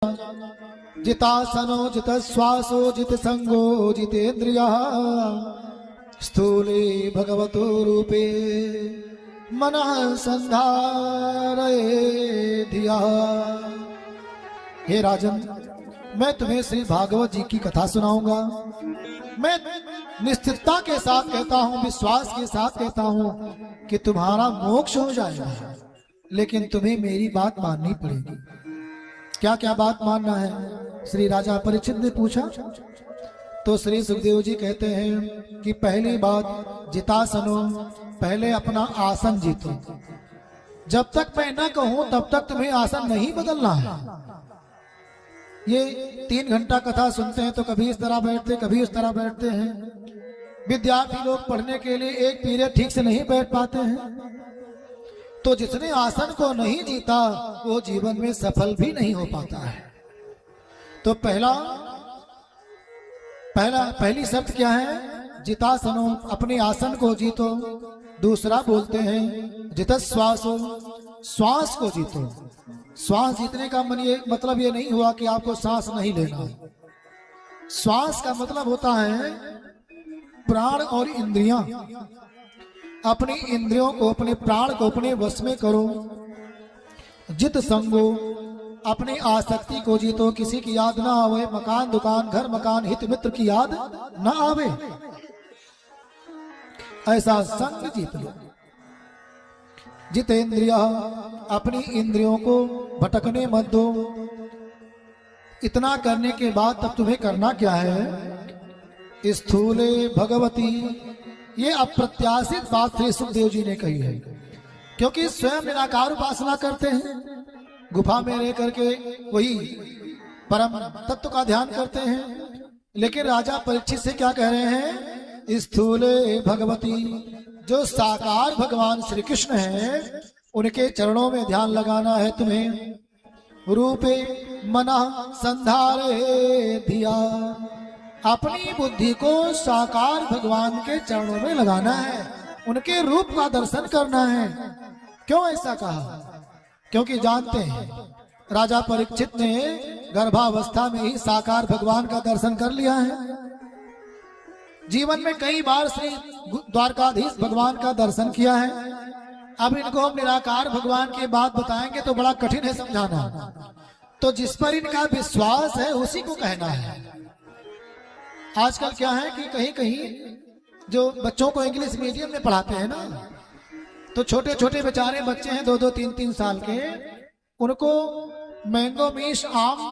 जितासनो जितश्वासो जितसंगो जितेन्द्रियः स्थूले भगवतो रूपे मनः संधारये धिया। हे राजन, मैं तुम्हें श्री भागवत जी की कथा सुनाऊंगा। मैं निश्चितता के साथ कहता हूँ, विश्वास के साथ कहता हूँ कि तुम्हारा मोक्ष हो जाएगा, लेकिन तुम्हें मेरी बात माननी पड़ेगी। क्या क्या बात मानना है? श्री राजा परीक्षित ने पूछा तो श्री सुखदेव जी कहते हैं कि पहली बात जितासनो, पहले अपना आसन जीतो। जब तक मैं न कहूं तब तक तुम्हें आसन नहीं बदलना है। ये 3 घंटा कथा सुनते हैं तो कभी इस तरह बैठते, कभी उस तरह बैठते हैं। विद्यार्थी लोग पढ़ने के लिए एक पीरियड ठीक से नहीं बैठ पाते हैं। तो जिसने आसन को नहीं जीता वो जीवन में सफल भी नहीं हो पाता है। तो पहली शर्त क्या है? जितासनो, अपने आसन को जीतो। दूसरा बोलते हैं जितश्वासो, श्वास को जीतो। श्वास जीतने का मतलब ये नहीं हुआ कि आपको सांस नहीं लेना। श्वास का मतलब होता है प्राण और इंद्रियां। अपनी इंद्रियों को, अपने प्राण को अपने वश में करो। जित संगो, अपनी आसक्ति को जीतो। किसी की याद ना आवे, मकान दुकान घर मकान हित मित्र की याद ना आवे, ऐसा संग जीत लो। जितेंद्रिय, अपनी इंद्रियों को भटकने मत दो। इतना करने के बाद तब तुम्हें करना क्या है? स्थूले भगवती, ये अप्रत्याशित बात श्री सुखदेव जी ने कही है, क्योंकि स्वयं निराकार उपासना करते हैं, गुफा में रह करके वही परम तत्व का ध्यान करते हैं। लेकिन राजा परीक्षित से क्या कह रहे हैं? स्थूले भगवती, जो साकार भगवान श्री कृष्ण हैं उनके चरणों में ध्यान लगाना है तुम्हें। रूपे मनः संधारे धिया, अपनी बुद्धि को साकार भगवान के चरणों में लगाना है, उनके रूप का दर्शन करना है। क्यों ऐसा कहा? क्योंकि जानते हैं राजा परीक्षित ने गर्भावस्था में ही साकार भगवान का दर्शन कर लिया है। जीवन में कई बार श्री द्वारकाधीश भगवान का दर्शन किया है। अब इनको हम निराकार भगवान की बात बताएंगे तो बड़ा कठिन है समझाना। तो जिस पर इनका विश्वास है उसी को कहना है। आजकल क्या है कि कहीं कहीं जो बच्चों को इंग्लिश मीडियम में पढ़ाते हैं ना, तो छोटे छोटे बेचारे बच्चे हैं 2-2, 3-3 साल के, उनको मैंगो मीश आम